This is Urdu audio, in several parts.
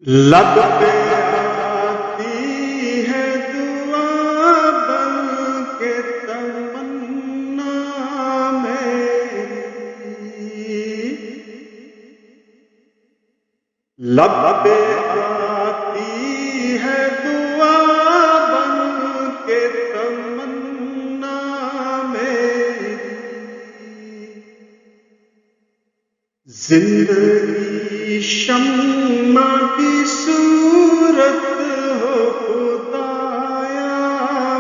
لب پہ آتی ہے دعا بن کے تمنا میری، لب پہ آتی ہے دعا بن کے تمنا میری، زندگی شمع کی صورت ہو خدایا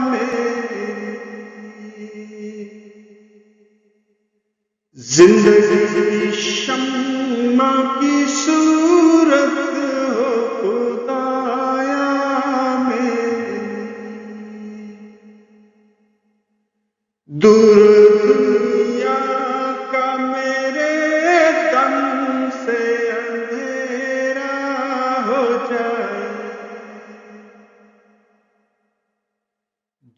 میری، زندگی شمع کی صورت ہو خدایا میری، دور دنیا کا میرے دم سے اندھیرا ہو جائے،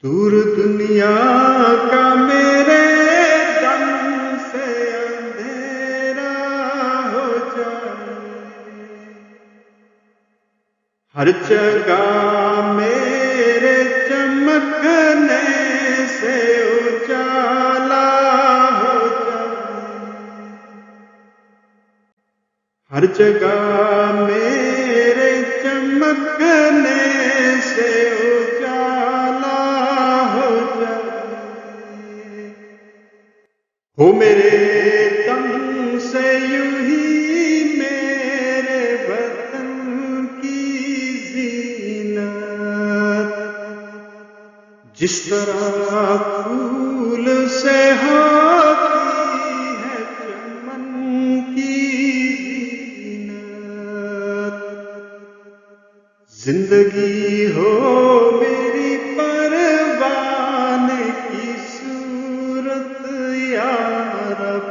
دور دنیا کا میرے دم سے اندھیرا ہو جائے، ہر جگہ میرے چمکنے سے اجالا ہو جائے، ہر جگہ میرے چمکنے سے اجالا ہو جائے، ہو میرے دم سے یوں ہی میرے وطن کی زینت، جس طرح پھول سے ہوتی ہے چمن کی زینت، زندگی ہو میری پروان کی صورت یا رب،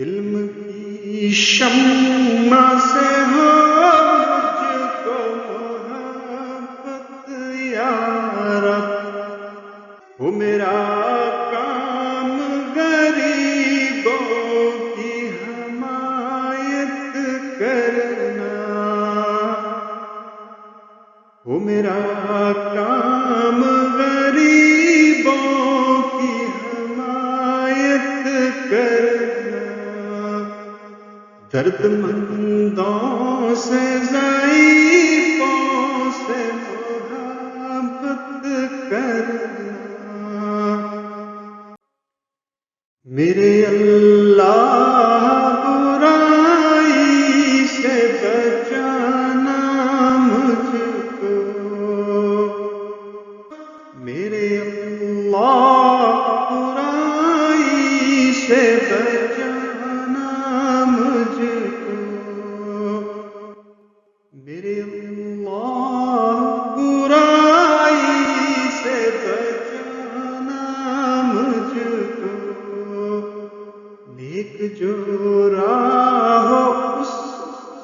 علم کی شمع سے ہو مجھ کو محبت یا رب، ہو میرا کام غریبوں کی حمایت کرنا، ہو میرا کام غریبوں کی حمایت کرنا، درد مندوں سے ضعیفوں سے محبت کرنا، میرے اللہ برائی سے بچانا مجھ کو، میرے اللہ برائی سے بچانا مجھ کو، میرے اللہ برائی سے بچانا مجھ کو، نیک جو راہ ہو اس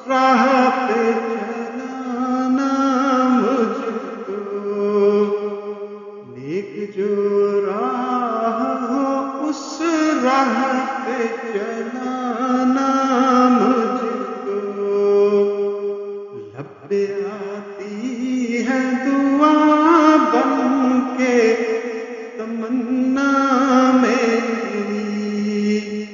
راہ پہ چلانا مجھ کو، نیک جو راہ ہو اس راہ پہ چلانا